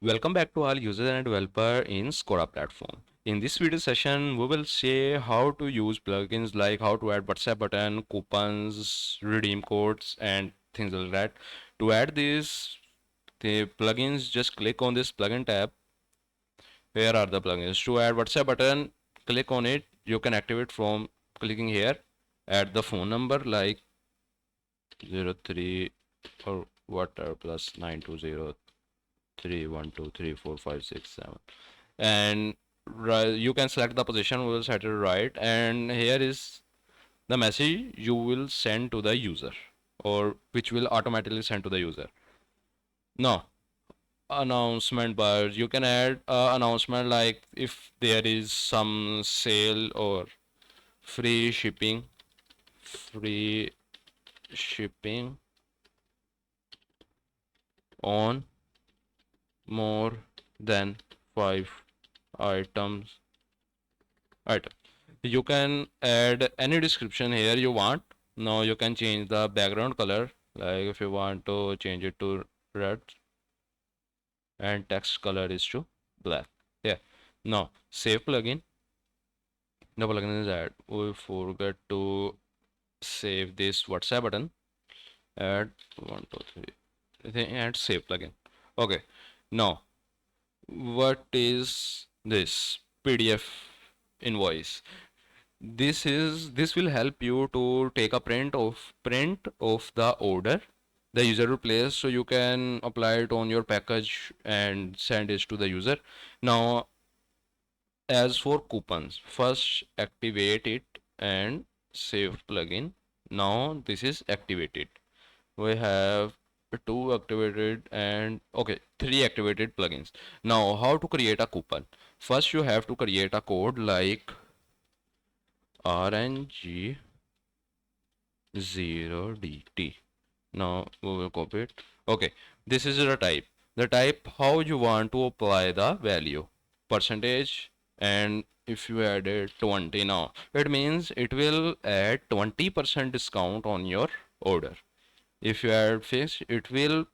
Welcome back to all users and developer in Skoda platform. In this video session, we will see how to use plugins like how to add WhatsApp button, coupons, redeem codes, and things like that. To add the plugins, just click on this plugin tab. Here are the plugins. To add WhatsApp button, click on it. You can activate from clicking here. Add the phone number like 03 or whatever plus 920 3 1 2 3 4 5 6 7, and you can select the position. We will set it right, and here is the message you will send to the user, or which will automatically send to the user. Now, announcement bar, you can add announcement like if there is some sale or free shipping free shipping on more than 5 items item. You can add any description here you want. Now you can change the background color, like if you want to change it to red and text color is to black. Yeah. Now save plugin. The plugin is add. We forget to save this WhatsApp button. Add 1 2 3. Then add save plugin. Okay. Now what is this PDF invoice? This will help you to take a print of the order the user will place, so you can apply it on your package and send it to the user. Now, as for coupons, first activate it and save plugin. Now this is activated. We have two activated and okay, three activated plugins. Now how to create a coupon? First you have to create a code like RNG 0dt. Now we will copy it. Okay, this is the type how you want to apply the value, percentage, and if you added 20, now it means it will add 20% discount on your order. If you add fixed, it will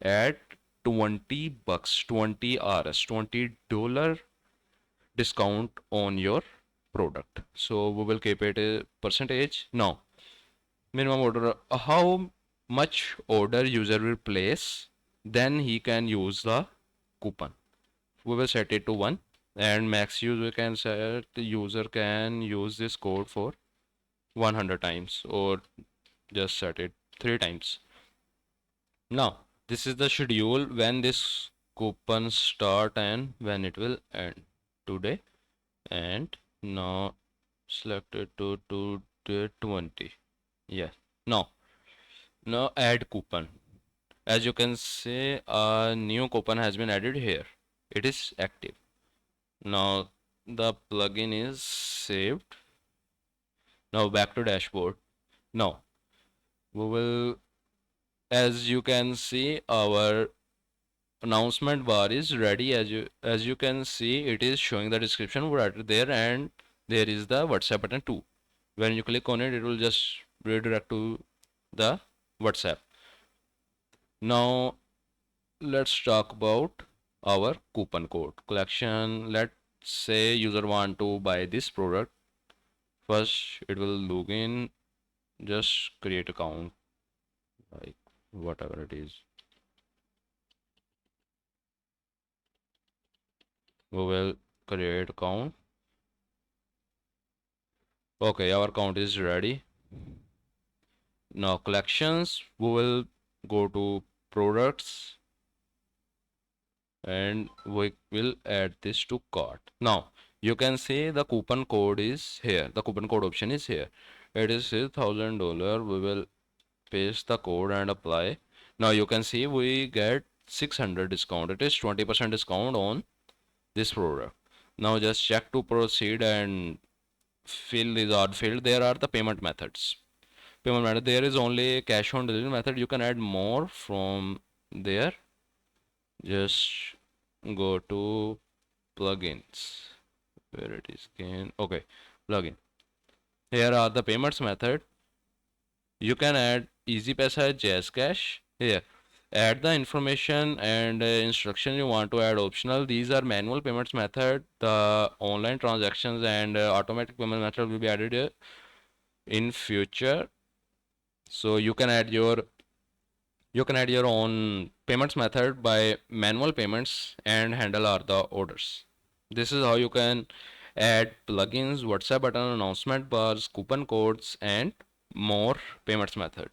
add 20 bucks, 20 rs, $20 discount on your product. So we will keep it a percentage. Now minimum order, how much order user will place, then he can use the coupon. We will set it to 1, and max user can set the user can use this code for 100 times, or just set it 3 times. Now this is the schedule when this coupon start and when it will end today, and now select it to the 20. Yeah. Now add coupon. As you can see, a new coupon has been added here. It is active. Now the plugin is saved. Now back to dashboard. Now we will, as you can see, our announcement bar is ready. As you can see, it is showing the description right there, and there is the WhatsApp button too. When you click on it, it will just redirect to the WhatsApp. Now let's talk about our coupon code collection. Let's say user want to buy this product. First it will log in, just create account like whatever it is. We will create account. Okay, our account is ready. Now collections, we will go to products and we will add this to cart. Now you can see the coupon code is here. The coupon code option is here. It is $1,000. We will paste the code and apply. Now you can see we get 600 discount. It is 20% discount on this product. Now just check to proceed and fill this odd field. There are the payment methods. Payment method, there is only cash on delivery method. You can add more from there. Just go to plugins, where it is again. Okay, plugin. Here are the payments method. You can add easy paisa, jazz cash here. Add the information and instruction you want to add optional. These are manual payments method. The online transactions and automatic payment method will be added in future. So you can add your own payments method by manual payments and handle all the orders. This is how you can add plugins, WhatsApp button, announcement bars, coupon codes, and more payments method.